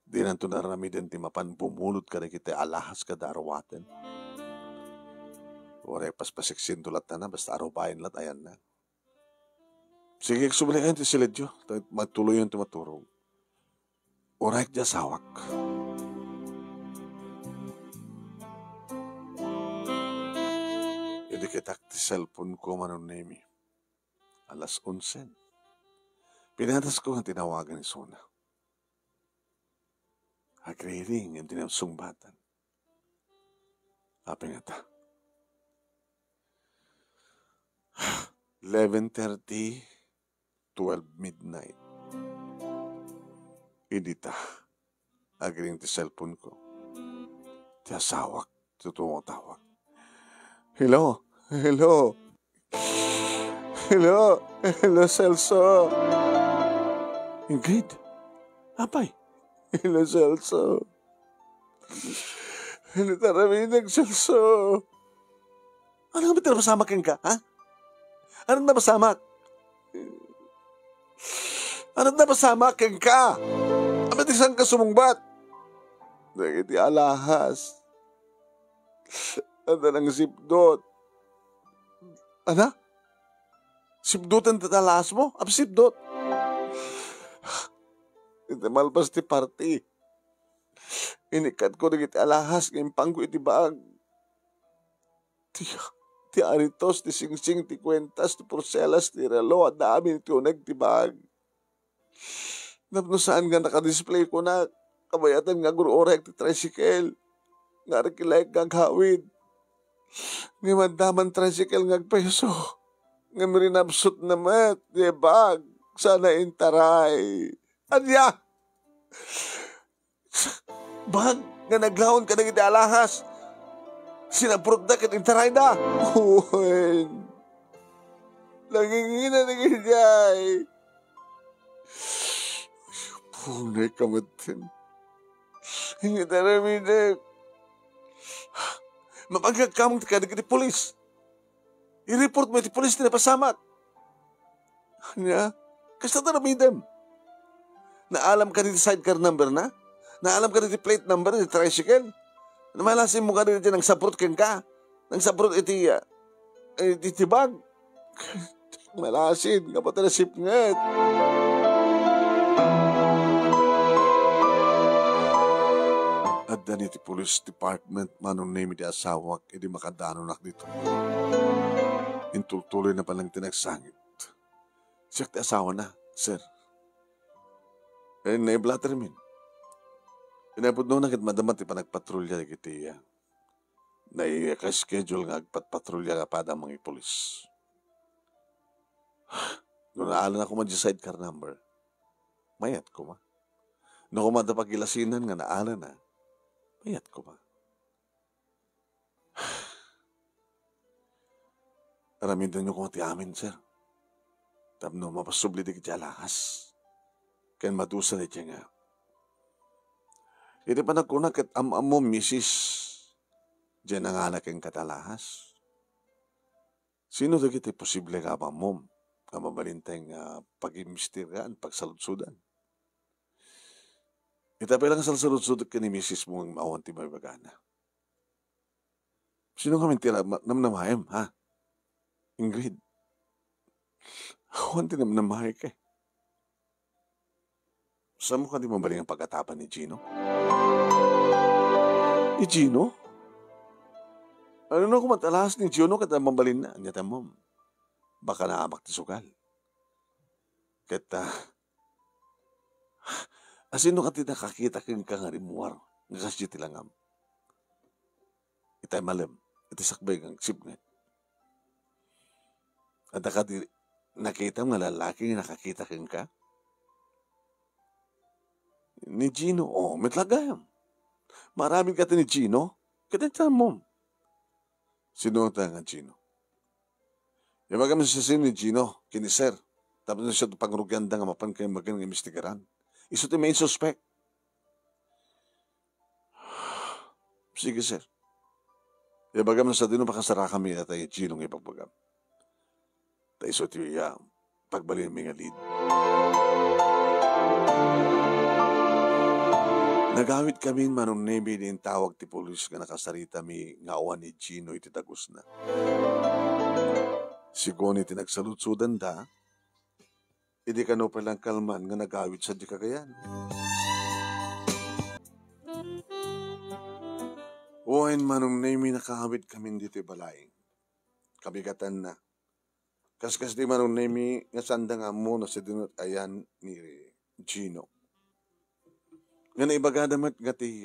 Speaker 2: Di nanto naramidin ti mapan bumulot ka na kita alahas ka darwaten. Oray paspasiksin tulat na basta arubayin lat ayan na. Sige, sublikan ti siledyo, magtuloy yung tumaturong. Oray dya sawak. Kitak ti cellphone ko manunemi. Alas 11. Pinatas ko ang tinawagan ni Sona. Agriring ang tinapsumbatan. Api nga ta. 11:30, 12 midnight. Idita. Agriring ti cellphone ko. Ti asawak. Tutungotawag. Hello, Celso. Ingrid, apay. Hello, Celso. Hello, taraminag, Celso. Ano nga ba tinapasamak ka, ha? Ano napasamak? Ano napasamak ka? Amat isang kasumungbat. Nagiti alahas. Ada ng sipdot. Ana? Sipdot ang tatalas mo? Sipdot. Iti malpas ti party. Inikat ko iti alahas ngayong pangko iti baag. Ti aritos, ti singsing, ti kwentas, ti porselas, ti relo, at dami ti unag ti baag. Napno saan nga nakadisplay ko na kabayatan nga gurorek ti tricycle. Nga rekilay gagawid. Nga mandaman tricycle ngagpeso. Nga mirinabsot naman, di bag. Sana intaray. Anya! Bag, nga naglahon ka ng idalahas. Sinaprot na kat intaray na. Uy. Langingina ng idyay. Punay kamatin. Hindi taraminig. Mapagkakamang ka na polis. I-report mo iti polis na napasamak. Anya, kasta taramidem. Naalam ka iti sidecar number na? Naalam ka iti plate number iti tricycle? Namalasin mo ka iti nang saprot kang ka? Nang saprot iti bag? Malasin, kapag na sipngat. At dan iti police department manunemi di asawak iti makadanunak dito. Intultuloy na palang tinagsangit. Siyak ti asawa na, sir. Naiblatter min. Pinapod no nakit madamat ti panagpatrolya iti nai-schedule nga agpatpatrolya nga pada mga polis. Noong naalan ako sidecar number, mayat ko ma. Noong kumada pagilasinan nga naalan na, mayat ko ba? Aramindan nyo kung ati amin, sir. Tapno mapasubli di kitya lahas. Kaya madusa na nga. Iti pa nagkunak at mo, misis. Diyan ang anak yung katalahas. Sino da kita posible nga ba mom? Nga mabalintay nga pag-imistiraan, pagsaludsudan. Itapi lang saludsudan ka ni misis mo ang maawanti may bagana. Sino nga mintira? Namnamayam, ha? Ingrid. Awanti namnamay ka. Sa mo ka di mabaling ang pagkatapan ni Gino? Ni Gino? Ano na kumatalas ni Gino kata mabalin na? Nyata mo, baka naamak ti sugal. Kata, asino ka ti nakakita kang kangarimuar, nga kasya tilangam. Itay malam, iti sakbay kang sip nga. At nakita mo nga lalaki nga nakakita kang ka? Ni Gino, metlagayam. Maraming kata ni Gino, katantan mo. Sino nga Gino? Yung magam siya ni Gino, kiniser. Tapos na siya pangruganda nga mapan kayo magan nga investigaran. Iso ti main suspect. Sige, sir. Yung magam sa dino pakasara kami at ay Gino nga ipagbagam. Ta iso ti pagbalin may nga lead. Nagawit kami manong nemi din tawag ti polis nga nakasarita mi nga awan ni Gino iti tagos na. Sigon iti nagsalutsudan da, hindi ka no palang kalman nga nagawit sa di kagayan. Uwain manong nemi nakawit kami dito balaing. Kabigatan na. Kaskas di manong nemi nga sanda nga mo na sa dinot ayan ni Gino. Nga naibaga damat nga ti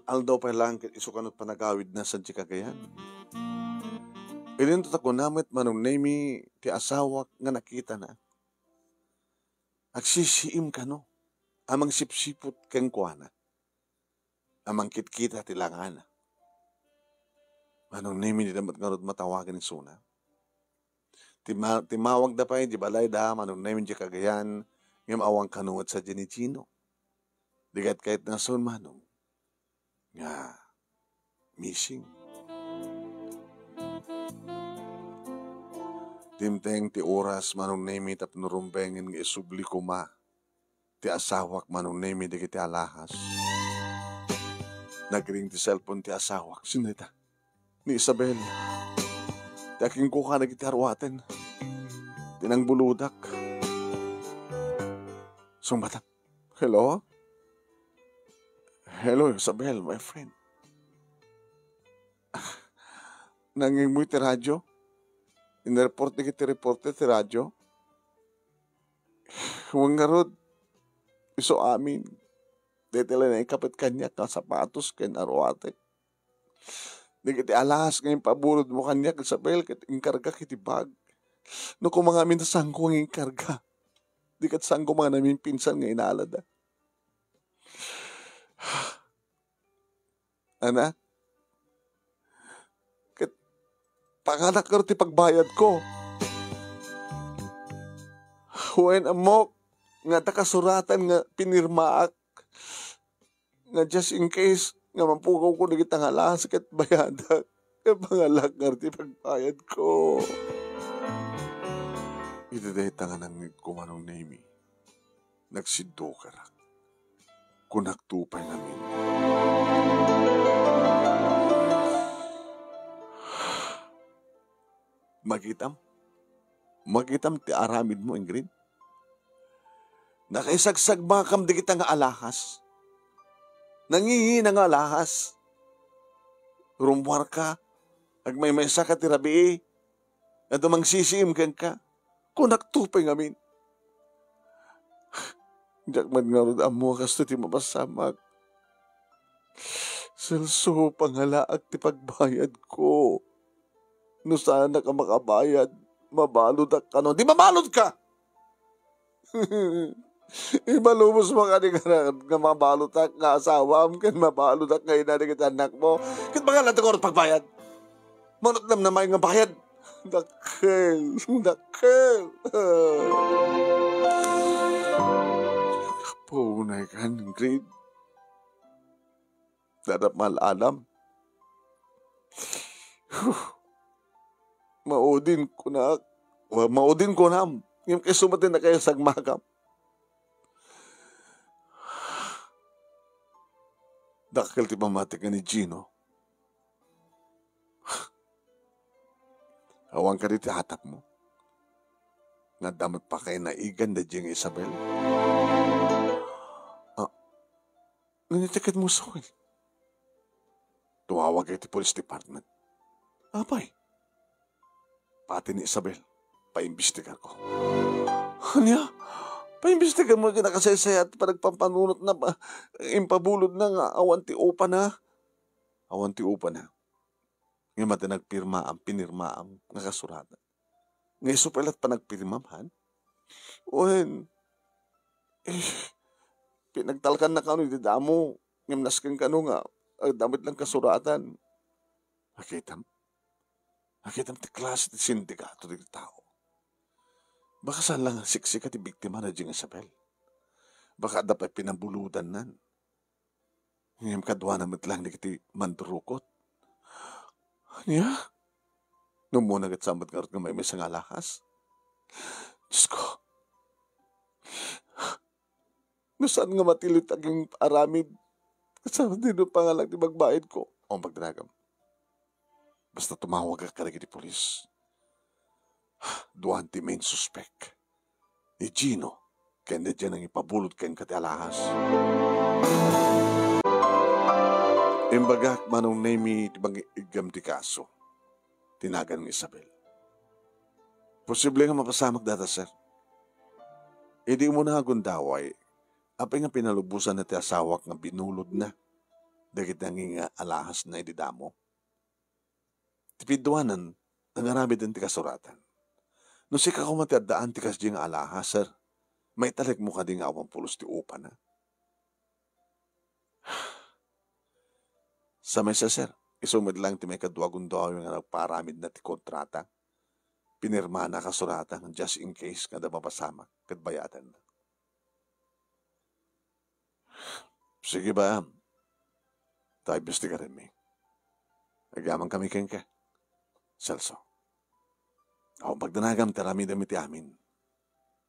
Speaker 2: aldaw pa lang isukanot panagawid na sa kagayan. Ilintot ako namit manong nemi ti asawa nga nakita na. Agsisiim ka no. Amang sipsipot kang kuana. Amang kitkita ti langana. Manong nemi di damat nga matawagan ni Suna. Timawag da pa di balay da manong nemi di kagayan ngam awang kanungot sa Gino. Digat kahit nasun manong nga missing. Timteng ti oras manong nemi tap nurumbengin nga isubli kuma ti asawak manong nemi di kiti alahas. Nagring ti cellphone ti asawak. Sinita ni Isabel. Ti aking kuka na kiti arwaten. Tinang buludak. Sumbatan. Hello? Hello, Isabel, my friend. Nanging mo iti radyo? Inireport na kiti reporte ti radyo? Huwag nga rod, iso amin. Detila na ikapit kanyak na sapatos ken arwate. Di kiti alas ngayon pabulod mo kanyak, Isabel, kiti inkarga kiti bag. No kung mga amin na sangko ang inkarga. Di kat sangko mga namin pinsan nga inaalada. Ana? Panganak ka ti pagbayad ko. Huwain amok nga takasuratan nga pinirmaak nga just in case nga mampugaw ko na kitang alas kat bayadak. Nga pangalak nga ti pagbayad ko. Ito dahi tangan ng kumanong nemi. Nagsiddo ka rak. Kunaktupay namin. Magitam ti aramid mo, Ingrid. Nakaisagsag makam di kita nga alahas. Nangingi na nga alahas. Rumwar ka, agmay-maysa ka ti rabi, at dumang sisiim ka, kunaktupay ngamin. Diyak man nga rin amo kasto ti mapasamag. Selso pangalaag ti pagbayad ko. No sana ka makabayad, mabalod ka no. Di mabalod ka! Ibalubos mo ka ni nga mabalod ka nga asawam, kan mabalod ka nga inanig at anak mo. Kat mga natin ko pagbayad. Manot nam na may nga bayad. Dakil. Punay ka, Ingrid. Dadap malalam. Maudin ko na. Maudin ko na. Yung kay sumatin na kayo sagmakam. Dakil ti pamatik ni Gino. Awang ka dito hatap mo. Nga damat pa kayo naigan na diyang Isabel. Nanitikat mo sa akin. Tuwawag iti police department. Apay. Pati ni Isabel, paimbestigar ko. Kanya, paimbestigar mo kinakasaysay at panagpampanunot na impabulod na nga awanti upa na. Awanti upa na. Ngayon mati nagpirma ang pinirma ang nakasuratan. Ngayon supelat pa nagpirma man. Uwen, pinagtalkan na kano iti damo. Ngayon nasking kano nga, damit lang kasuratan. Nakitam ti klase ti sindikato ti tao. Baka saan lang siksika ti biktima na Jing Isabel. Baka dapat pinabuludan nan. Ngayon kadwa naman lang di kiti mandurukot. Niya? Nung muna gatsambat nga may mesang alakas. Diyos ko. Nasaan nga matilit aging aramid? Kasama din ang pangalang di magbayad ko. O magdanagam. Basta tumawag ka karagi di polis. Duwan ti main suspect. Ni Gino. Kaya na dyan ang ipabulot kayong kati alahas. Imbagak manong name tibang igam ti kaso. Tinagan ng Isabel. Posible nga mapasamag data, sir. E di mo na agundaway. Apay nga pinalubusan na ti asawak nga binulod na. Dagit nanging alahas na ididamo. Tipiduanan, nangarami din ti kasuratan. No si kakumatiadaan ti kasdi nga alahas, sir. May talag mo ka din nga awang pulos ti upa na. Sa mesa, sir, isumad lang ti may kadwagun daw yung nagparamid na ti kontrata. Pinirma na kasuratan just in case kada mapasamak kadbayatan na. Sige ba, tayo besti ka rin, may. Nagaman kami keng ka. Celso. Ako pagdanagam terami dami ti amin.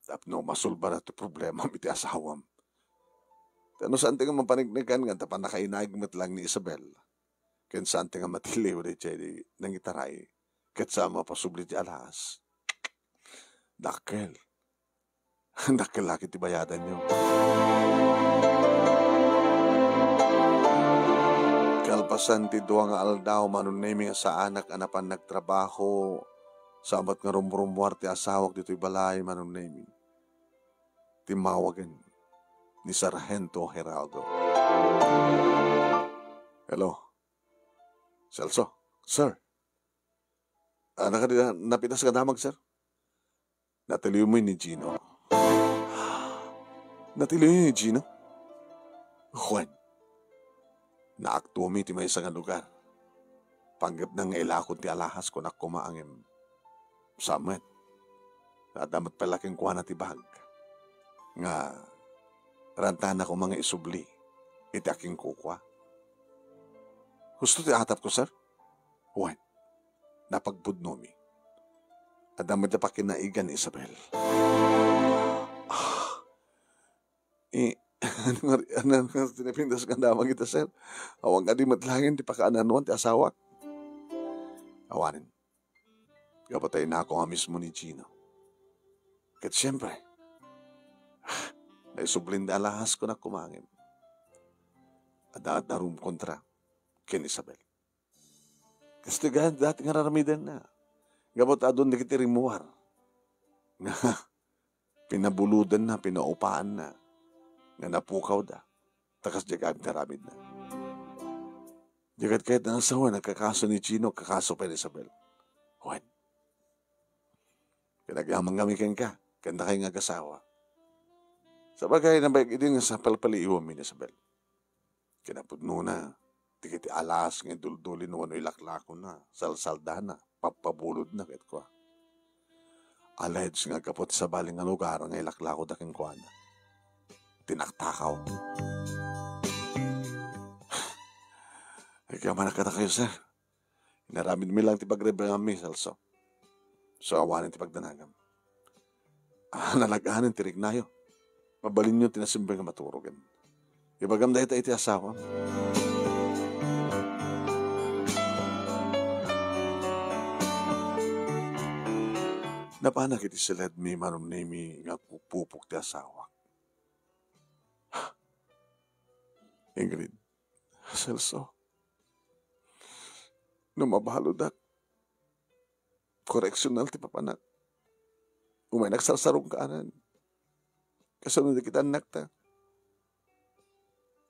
Speaker 2: Tapno masulba na ti problema mi ti asawam. Tano saan ti nga mapanignigan nga tapan nakainagmat lang ni Isabel. Ken saan ti nga matiliw di chay di nangitaray. Ket sama pasubli ti alahas. Dakkel. Dakkel laki ti bayadan nyo. Kalpasan ti duwa nga aldaw manunemi nga sa anak anapan nagtrabaho. Sabat nga rumrumwar ti asawak dito'y balay manunemi. Timawagan ni Sargento Geraldo. Hello. Celso. Sir. Napitas ka damag, sir? Natiliw mo ni Gino. Natiliw ni Gino? Juan. Naaktumi ti may isang lugar. Panggap nang ilakot ti alahas ko na kumaangin. Samet. Nadamat palaking kuha na ti bag. Nga, rantana ko mga isubli. Iti aking kukwa. Gusto ti atap ko, sir? Juan. Napagbudno mi. Adamat na pakinaigan ni Isabel. Ano nga tinipindas ka damang kita, sir? Awang ka di matlangin, di pakaananuan, ti asawak. Awanin. Kapatay na ako nga mismo ni Gino. Kat siyempre, naisublin na alahas ko na kumangin. Adaat na room kontra ken Isabel. Kasi dati nga raramidan na. Gabot adon di kitirimuar. Nga, pinabuludan na, pinaupaan na. Nga napukaw da. Takas diagad naramid na. Diagad kahit na asawa, nagkakaso ni Gino, kakaso pa ni Isabel. Juan. Pinagyaman kami keng ka, kanda kayo nga kasawa. Sa bagay na bayag din sa palpaliiwam ni Isabel. Kinapudno na, tikiti alas nga duldulin no ano ilaklako na, salsalda na, papabulod na kahit ko. Aleds nga kapot sa baling nga lugar nga ilaklako da keng kuana. Tinaktakaw. Ay kaya manaka na kayo, sir. Inaramid mi lang ti pagrebang mi, Celso. So awanin ti pagdanagam. Nalagahanin ti rignayo. Mabalin nyo tinasimbay nga maturugan. Ibagam da iti asawa. Napanak iti silad mi manum nemi nga pupupuk ti asawa. Ingrid, Celso, no mabalo dak, koreksyonal ti papanak. Umay nagsarsarong kaanan. Kasunod na kita anak ta.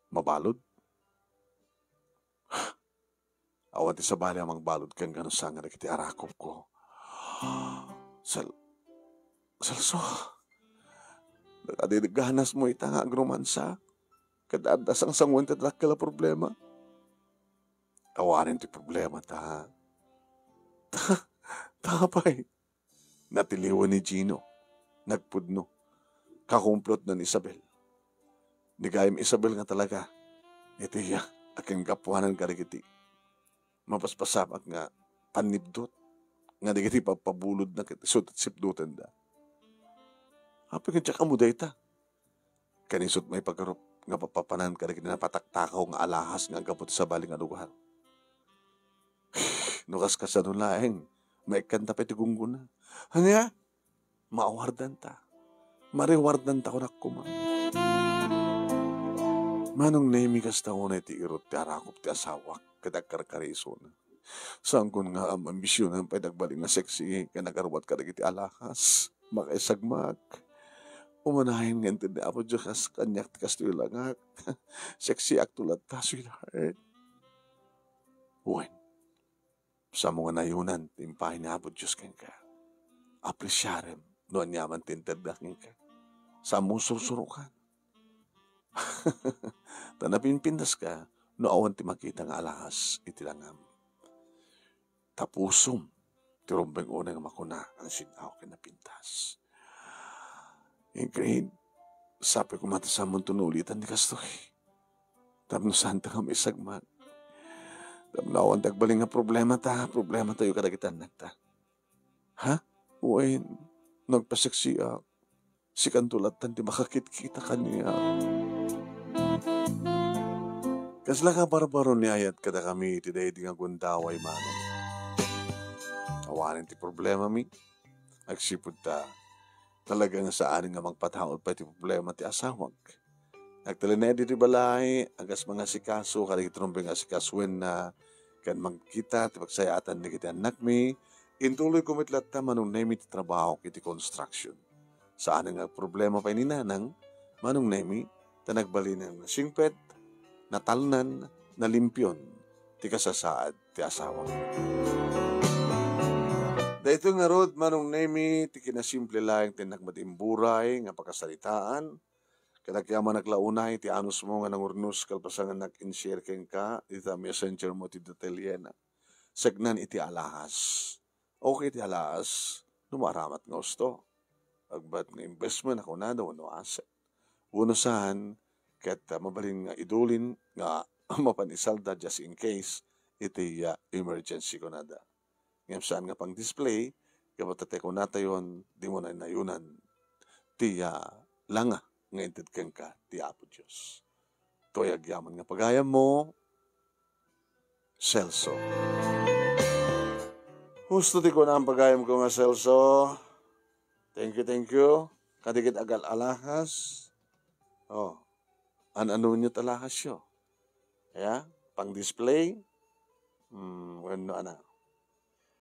Speaker 2: Mabalod. Awan ti sabali amang balod kang gano'n sanga na kiti arakop ko. Celso, nakadiganas mo ita nga agrumansa. Kadadas ang sangwan tadak kala problema. Awanin ti problema ta. Tapay. Natiliwan ni Gino. Nagpudno. Kakumplot na ni Isabel. Nigayam Isabel nga talaga. Iti ya, aking kapuanan karikiti. Mapaspasamak nga panibdot. Nga di kiti papabulod na kiti sut at sipdutan da. Api nga tsaka mo da ita. Kanisot may pagkarup nga papapanan karikiti na pataktakaw nga alahas nga gabot sa baling nga lugar. Nukas ka sa nulaeng, may kanta pa tigunggo na. Hanya, maawardan ta. Mariwardan ta ko na kuma. Manong naimi kas taon na iti irot ti arakop ti asawak kadagkarkariso na. Saan kun nga ang ambisyon ang pwedagbaling na seksi kanagarwat kadagiti alahas, makaisagmak. Umanahin nga intindi apo Diyos kanyak ti kastoy langak. Seksi aktulat ta, sweetheart. Uwen, sa mga nayunan, timpahin nga apo Diyos kang ka. Apresyarem, noon yaman tinterdaking ka. Sa mong sursurukan. Tanapin pindas ka, no awan ti makita nga alahas, itilangam. Tapusom, tirumbeng unang makuna ang sinaw kinapintas. Ingrid, sabi ko mata sa mong tunulitan ni Kastoy. Tapno saan ta kami sagman. Tapno awan tagbaling nga problema tayo kadagitan nagta. Ha? Uwain, nagpaseksiya. Si kantulatan di makakit-kita kaniya. Kasla ka barbaro ni ayat kada kami tiday di nga gundaway manong. Awanin ti problema mi. Agsipod ta. Talagang saan nga magpataod pa ti problema ti asawag. Nagtalinedi ti balay. Agas mga sikaso. Karigitrumbing nga sikaswen na kan magkita ti pagsayatan ni kiti anak mi. Intuloy kumitlat ta manong nemi ti trabaho kiti construction. Saan nga problema pa ni nanang, manong nemi, tanagbali ng singpet, natalnan, nalimpyon, ti kasasaad, ti asawa. Dahito nga rod, manong nemi, ti kinasimple lang, ti nagmadimburay, nga pagkasalitaan, kadagyaman naglaunay, ti anus mo nga nangurnos, kalpasangan nag-inshare keng ka, iti messenger mo ti Duteliena. Segnan iti alahas. Okay ti alahas, numaramat nga gusto. Agbat nga investment ako na daw no asset. Uno saan, kat mabalin nga idulin nga mapanisalda just in case iti emergency ko na da. Ngayon saan nga pang display, kapatate ko nata yun, di mo na inayunan, ti langa nga intid kang ka, ti Apo Diyos. To'y agyaman nga pagayam mo, Celso. Gusto ti ko na ang pagayam ko nga Celso. Thank you. Kadikit agal alahas. Oh, ano nyo talahas yo? Yeah? Pang display? Ano.